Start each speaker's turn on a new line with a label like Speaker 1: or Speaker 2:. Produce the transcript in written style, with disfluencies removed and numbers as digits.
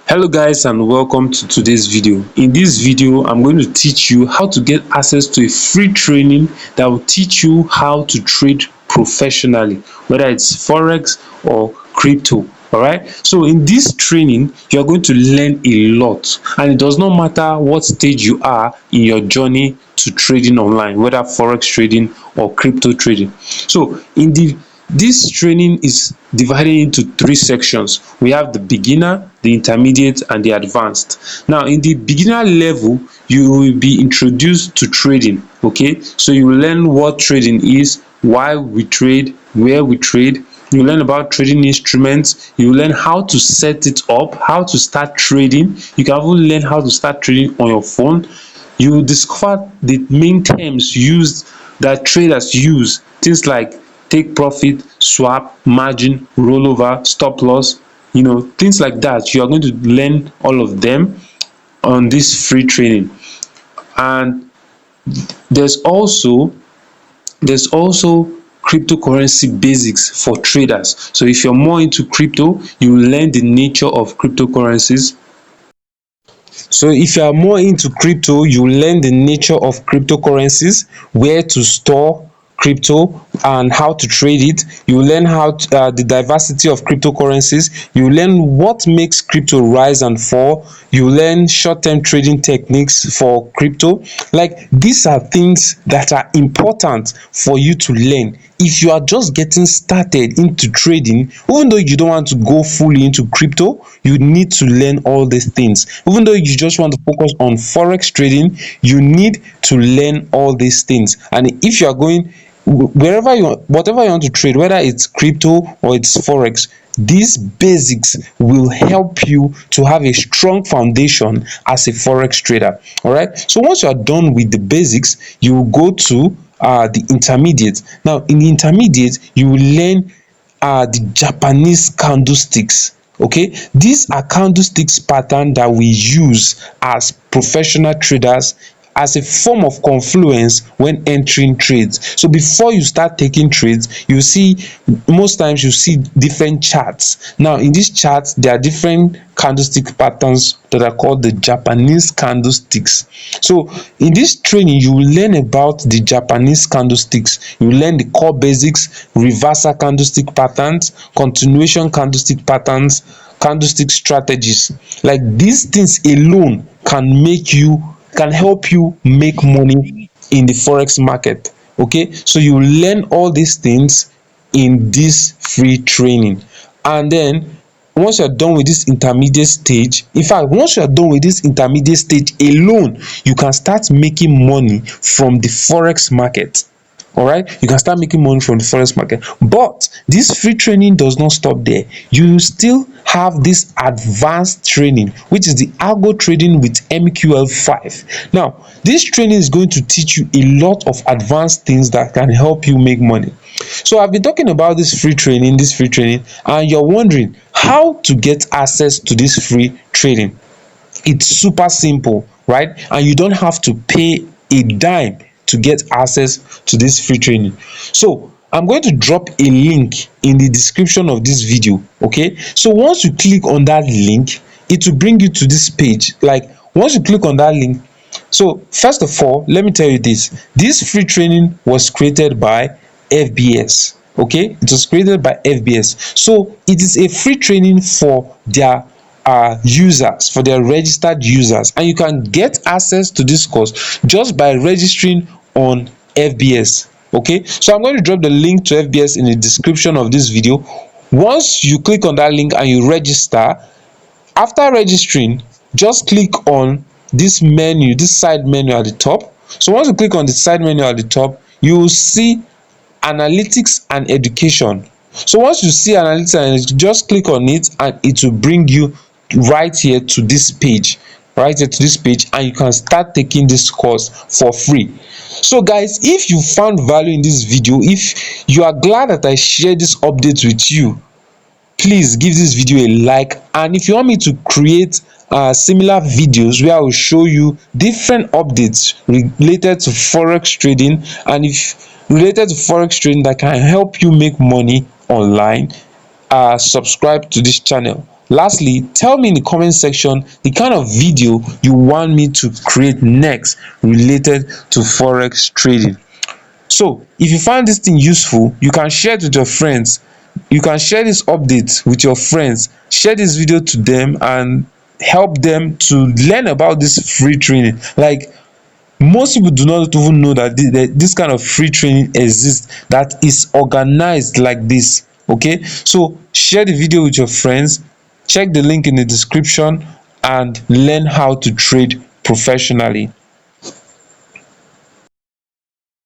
Speaker 1: Hello guys, and welcome to today's video. In this video I'm going to teach you how to get access to a free training that will teach you how to trade professionally, whether it's forex or crypto. All right, so in this training you're going to learn a lot, and it does not matter what stage you are in your journey to trading online, whether forex trading or crypto trading. So in this training is divided into three sections. We have the beginner, the intermediate, and the advanced. Now in the beginner level you will be introduced to trading. Okay, so you will learn what trading is, why we trade, where we trade. You learn about trading instruments. You learn how to set it up, how to start trading. You can even learn how to start trading on your phone. You will discover the main terms used that traders use, things like take profit, swap, margin, rollover, stop loss, things like that. You are going to learn all of them on this free training. And there's also cryptocurrency basics for traders. So if you're more into crypto, you will learn the nature of cryptocurrencies. So if you are more into crypto, you learn the nature of cryptocurrencies, where to store crypto and how to trade it. You learn the diversity of cryptocurrencies. You learn what makes crypto rise and fall. You learn short-term trading techniques for crypto. Like, these are things that are important for you to learn if you are just getting started into trading. Even though you don't want to go fully into crypto, you need to learn all these things. Even though you just want to focus on forex trading, you need to learn all these things. And if you are going whatever you want to trade, whether it's crypto or it's forex, these basics will help you to have a strong foundation as a forex trader. All right, so once you are done with the basics, you will go to the intermediate. Now in the intermediate, you will learn the Japanese candlesticks. Okay, these are candlesticks pattern that we use as professional traders as a form of confluence when entering trades. So before you start taking trades, you see, most times you see different charts. Now in this chart, there are different candlestick patterns that are called the Japanese candlesticks. So in this training, you will learn about the Japanese candlesticks. You will learn the core basics, reversal candlestick patterns, continuation candlestick patterns, candlestick strategies. Like, these things alone can help you make money in the forex market. Okay, so you learn all these things in this free training. And then once you're done with this intermediate stage, in fact, once you're done with this intermediate stage alone, you can start making money from the forex market. All right, you can start making money from the forex market. But this free training does not stop there. You still have this advanced training, which is the algo trading with MQL5. Now this training is going to teach you a lot of advanced things that can help you make money. So I've been talking about this free training, and you're wondering how to get access to this free training. It's super simple, right? And you don't have to pay a dime to get access to this free training. So I'm going to drop a link in the description of this video. Okay, so once you click on that link, it will bring you to this page. Like, once you click on that link, so first of all, let me tell you this free training was created by FBS. Okay, it was created by FBS. So it is a free training for their users, for their registered users, and you can get access to this course just by registering on FBS. Okay, so I'm going to drop the link to FBS in the description of this video. Once you click on that link and you register, after registering, just click on this menu, this side menu at the top. So once you click on the side menu at the top, you will see analytics and education. So once you see analytics and education, just click on it and it will bring you right here to this page, and you can start taking this course for free. So guys, if you found value in this video, if you are glad that I shared this update with you, please give this video a like. And if you want me to create similar videos where I will show you different updates related to forex trading, and if related to forex trading that can help you make money online, subscribe to this channel. Lastly, tell me in the comment section the kind of video you want me to create next related to forex trading. So if you find this thing useful, you can share it with your friends. You can share this update with your friends, share this video to them and help them to learn about this free training. Like, most people do not even know that this kind of free training exists, that is organized like this. Okay, so share the video with your friends, check the link in the description and learn how to trade professionally.